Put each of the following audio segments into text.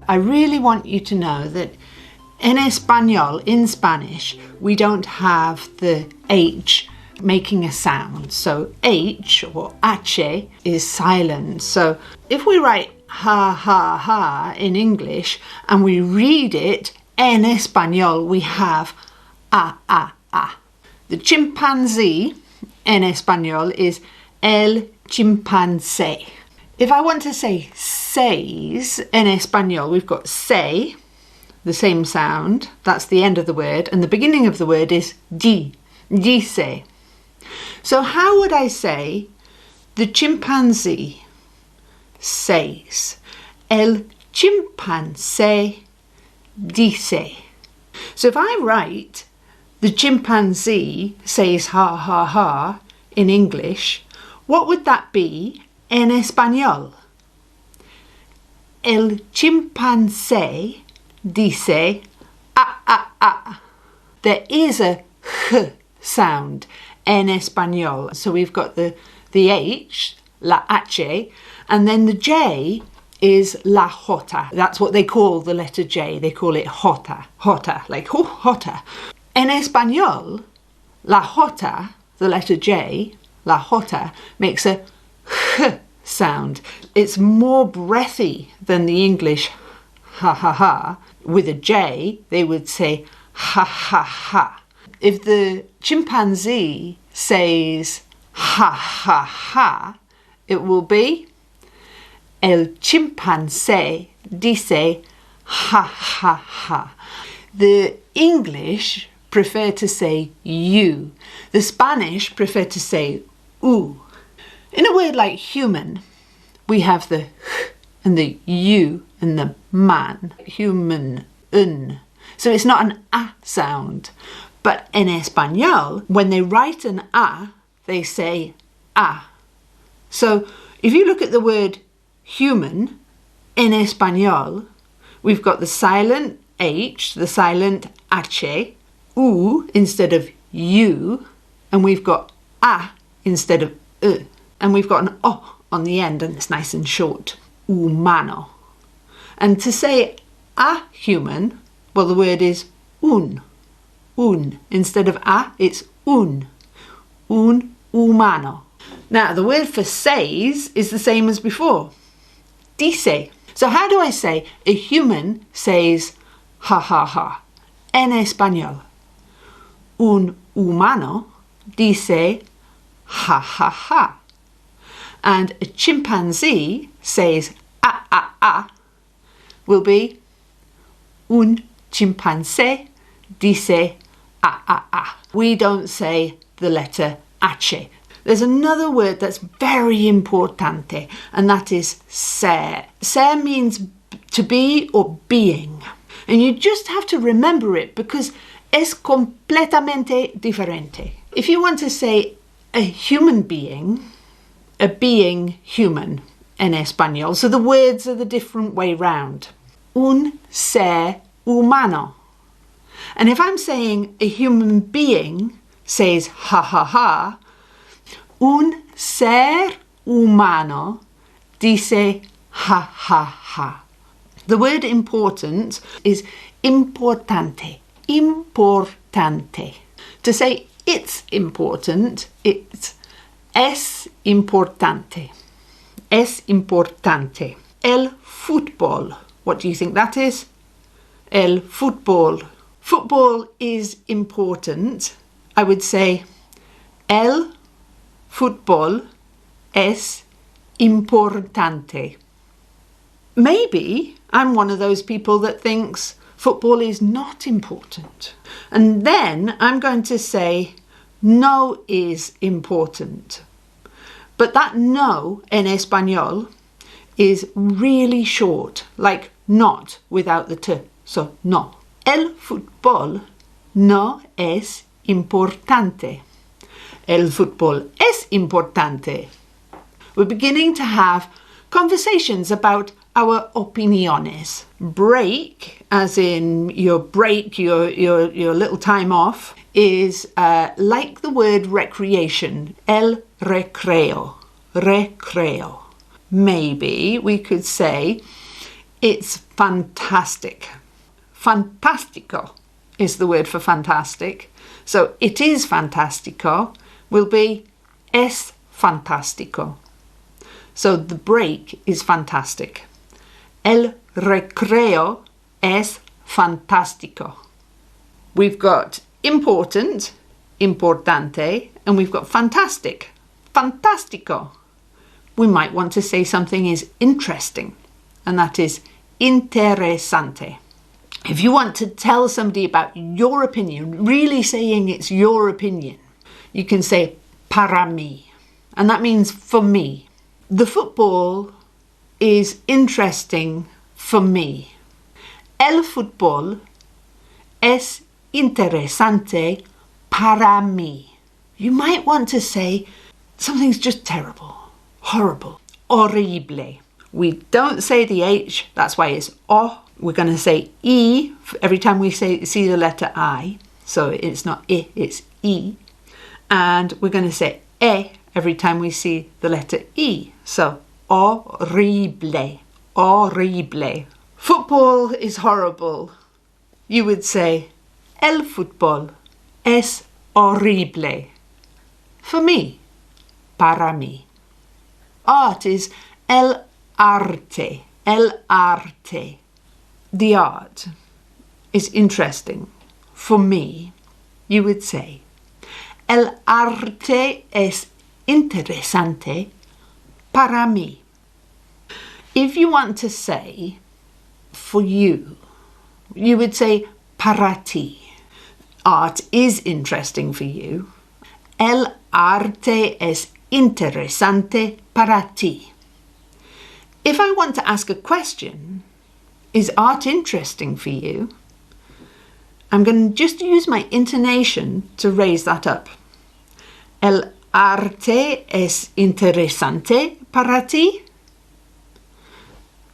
I really want you to know that in Espanol, in Spanish, we don't have the H making a sound. So H or H is silent. So if we write ha ha ha in English and we read it in Espanol, we have a a a. The chimpanzee in Espanol is el chimpancé. If I want to say says in Espanol, we've got say, the same sound, that's the end of the word, and the beginning of the word is dice. So how would I say the chimpanzee says? El chimpancé dice. So if I write the chimpanzee says ha ha ha in English, what would that be en Español? El chimpancé dice ah ah ah. There is a h sound en Español. So we've got the H, la H, and then the J is la J. That's what they call the letter J. They call it J, like J. En Español, la J, the letter J, la J, makes a h sound. It's more breathy than the English ha ha ha. With a J, they would say ha ha ha. If the chimpanzee says ha ha ha, it will be el chimpancé dice ha ha ha. The English prefer to say you. The Spanish prefer to say u. In a word like human, we have the h and the u and the man. Human, un. So it's not an a sound. But in Espanol, when they write an a, they say a. So if you look at the word human in Espanol, we've got the silent H, the silent H, U instead of U, and we've got a instead of e. And we've got an o on the end, and it's nice and short. Humano. And to say a human, well, the word is un. Un. Instead of a, it's un. Un humano. Now, the word for says is the same as before. Dice. So how do I say a human says ha ha ha en español? Un humano dice ha ha ha. And a chimpanzee says ah ah ah will be un chimpancé dice ah ah ah. We don't say the letter H. There's another word that's very importante, and that is ser. Ser means to be or being. And you just have to remember it because es completamente diferente. If you want to say a human being, a being human in español, so the words are the different way round. Un ser humano. And if I'm saying a human being says ha ha ha, un ser humano dice ha ha ha. The word important is importante. Importante. To say it's important, it's es importante. Es importante. El fútbol. What do you think that is? El fútbol. Football is important. I would say el fútbol es importante. Maybe I'm one of those people that thinks football is not important. And then I'm going to say no is important. But that no in español is really short, like not without the t. So no. El fútbol no es importante. El fútbol es importante. We're beginning to have conversations about our opiniones. Break, as in your break, your little time off, is like the word recreation. El recreo. Recreo. Maybe we could say It's fantastic. Fantastico is the word for fantastic. So it is fantastico will be es fantastico. So the break is fantastic. El recreo es fantastico. We've got important, importante, and we've got fantastic, fantastico. We might want to say something is interesting, and that is interesante. If you want to tell somebody about your opinion, really saying it's your opinion, you can say para mí, and that means for me. The football is interesting for me. El fútbol es interesante para mí. You might want to say something's just terrible, horrible, horrible. We don't say the H, that's why it's O. We're going to say E every time we see the letter I. So it's not I, it's E. And we're going to say E every time we see the letter E. So horrible, horrible. Football is horrible. You would say el fútbol es horrible. For me, para mí. Art is el arte, el arte. The art is interesting. For me, you would say el arte es interesante para mí. If you want to say for you, you would say para ti. Art is interesting for you. El arte es interesante para ti. If I want to ask a question, is art interesting for you? I'm going to just use my intonation to raise that up. El arte es interesante para ti?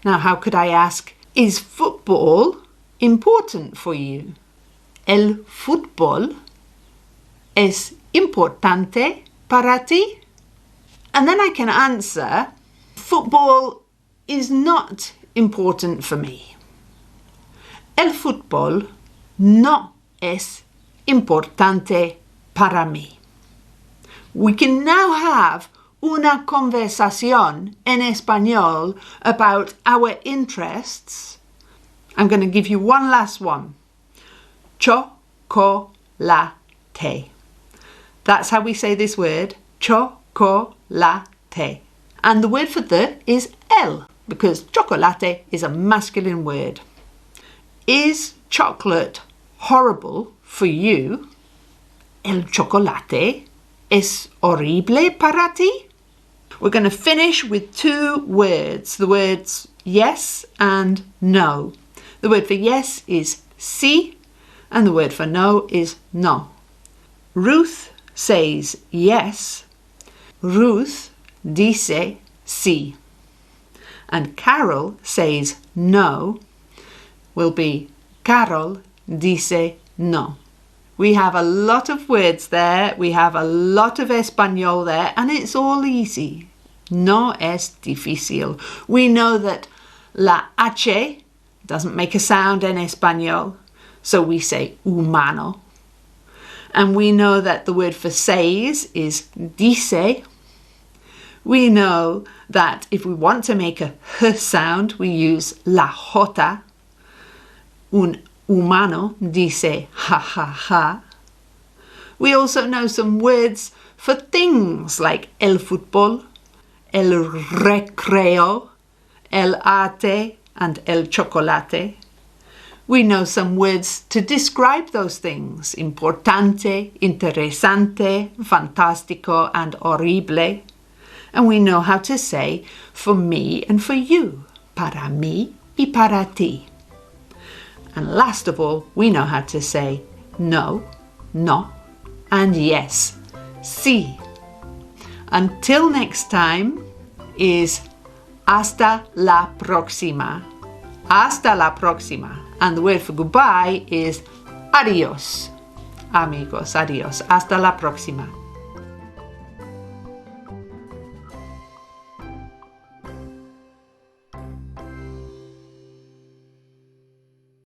Now, how could I ask, is football important for you? El fútbol es importante para ti? And then I can answer, football is not important for me. El fútbol no es importante para mí. We can now have una conversación en español about our interests. I'm going to give you one last one. Chocolate. That's how we say this word, chocolate. And the word for the is el, because chocolate is a masculine word. Is chocolate horrible for you? El chocolate es horrible para ti? We're going to finish with two words, the words yes and no. The word for yes is sí, and the word for no is no. Ruth says yes. Ruth dice sí. And Carol says no will be Carol dice no. We have a lot of words there. We have a lot of español there, and it's all easy. No es difícil. We know that la H doesn't make a sound en español, so we say humano. And we know that the word for says is dice. We know that if we want to make a h sound, we use la J. Un humano dice ha ha ha. We also know some words for things like el fútbol, el recreo, el arte, and el chocolate. We know some words to describe those things: importante, interesante, fantástico, and horrible. And we know how to say for me and for you, para mí y para ti. And last of all, we know how to say no, no, and yes, sí. Until next time is hasta la próxima. Hasta la próxima. And the word for goodbye is adiós. Amigos, adiós. Hasta la próxima.